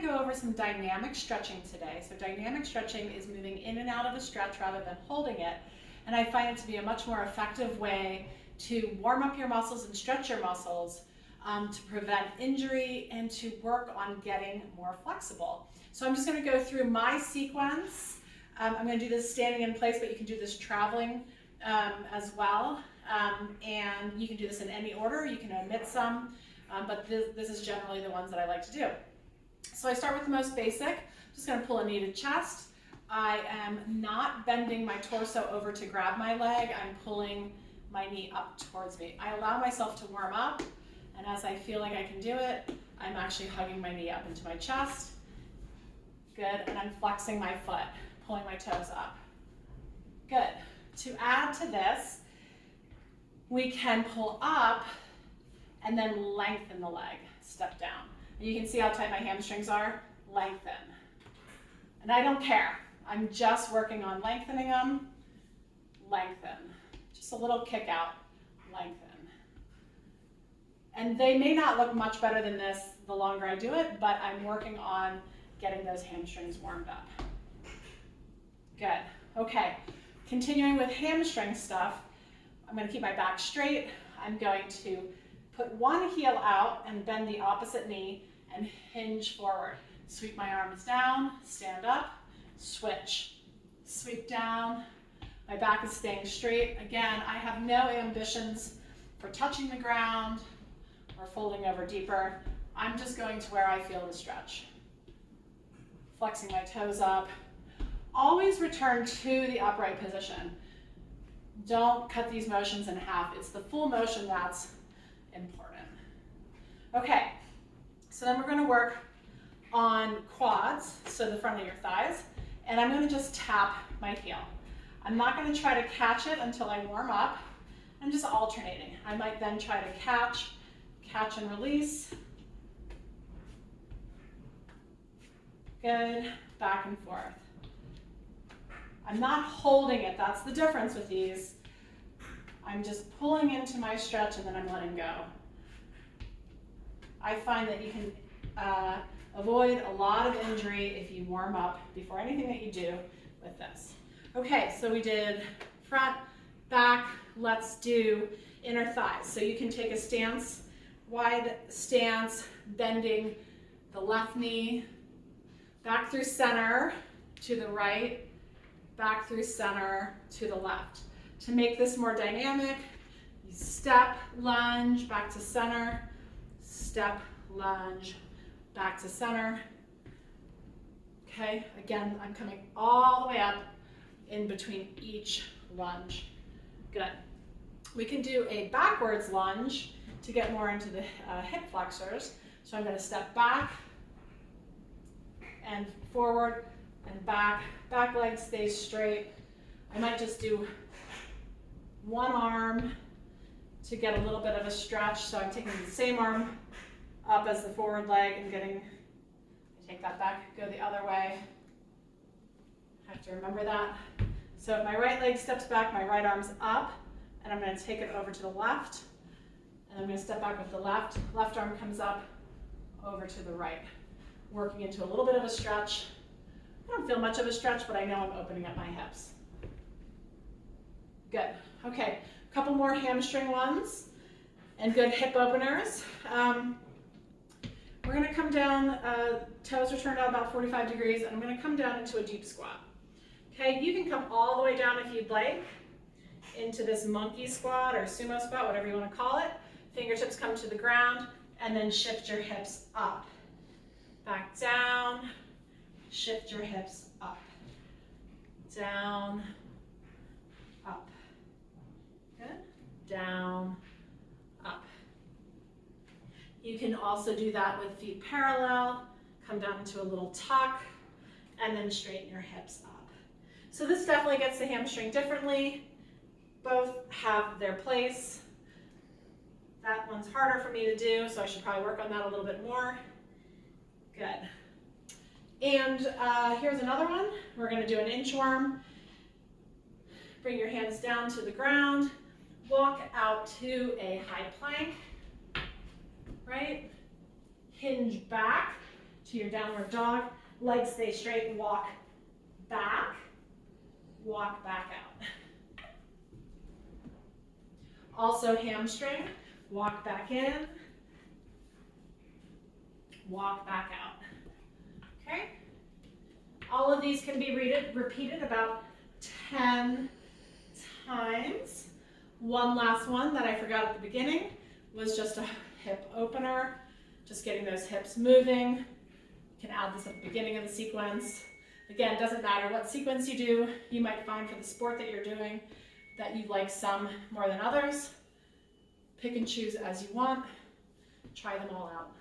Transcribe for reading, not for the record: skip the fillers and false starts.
go over some dynamic stretching today. So dynamic stretching is moving in and out of a stretch rather than holding it. And I find it to be a much more effective way to warm up your muscles and stretch your muscles to prevent injury and to work on getting more flexible. So I'm just going to go through my sequence. I'm going to do this standing in place, but you can do this traveling as well. And you can do this in any order. You can omit some, but this is generally the ones that I like to do. So I start with the most basic. I'm just going to pull a knee to chest. I am not bending my torso over to grab my leg. I'm pulling my knee up towards me. I allow myself to warm up, and as I feel like I can do it, I'm actually hugging my knee up into my chest. Good, and I'm flexing my foot, pulling my toes up. Good. To add to this, we can pull up and then lengthen the leg, step down. And you can see how tight my hamstrings are, lengthen. And I don't care. I'm just working on lengthening them, lengthen. Just a little kick out, lengthen. And they may not look much better than this the longer I do it, but I'm working on getting those hamstrings warmed up. Good, okay. Continuing with hamstring stuff, I'm going to keep my back straight. I'm going to put one heel out and bend the opposite knee and hinge forward. Sweep my arms down, stand up, switch. Sweep down, my back is staying straight. Again, I have no ambitions for touching the ground or folding over deeper. I'm just going to where I feel the stretch. Flexing my toes up. Always return to the upright position. Don't cut these motions in half. It's the full motion that's important. Okay, so then we're going to work on quads, so the front of your thighs, and I'm going to just tap my heel. I'm not going to try to catch it until I warm up. I'm just alternating. I might then try to catch and release. Good, back and forth. I'm not holding it, that's the difference with these. I'm just pulling into my stretch and then I'm letting go. I find that you can avoid a lot of injury if you warm up before anything that you do with this. Okay, so we did front, back, let's do inner thighs. So you can take a stance, wide stance, bending the left knee, back through center to the right, back through center to the left. To make this more dynamic, you step, lunge, back to center, step, lunge, back to center. Okay, again, I'm coming all the way up in between each lunge. Good. We can do a backwards lunge to get more into the hip flexors. So I'm going to step back and forward and back. Back leg stays straight. I might just do one arm to get a little bit of a stretch. So I'm taking the same arm up as the forward leg and take that back, go the other way. Have to remember that. So if my right leg steps back, my right arm's up, and I'm going to take it over to the left, and I'm going to step back with the left. Left arm comes up over to the right, working into a little bit of a stretch. I don't feel much of a stretch, but I know I'm opening up my hips. Good. Okay, a couple more hamstring ones and good hip openers. We're going to come down, toes are turned out about 45 degrees, and I'm going to come down into a deep squat. Okay, you can come all the way down if you'd like into this monkey squat or sumo squat, whatever you want to call it. Fingertips come to the ground, and then shift your hips up. Back down, shift your hips up. Down, up. Good. Down, up. You can also do that with feet parallel, come down into a little tuck, and then straighten your hips up. So this definitely gets the hamstring differently. Both have their place. That one's harder for me to do, so I should probably work on that a little bit more. Good. And here's another one. We're going to do an inchworm. Bring your hands down to the ground. Walk out to a high plank. Right? Hinge back to your downward dog. Legs stay straight, walk back out. Also hamstring, walk back in, walk back out. Okay? All of these can be repeated about 10 times. One last one that I forgot at the beginning was just a hip opener, just getting those hips moving. You can add this at the beginning of the sequence. Again, doesn't matter what sequence you do. You might find for the sport that you're doing that you like some more than others. Pick and choose as you want. Try them all out.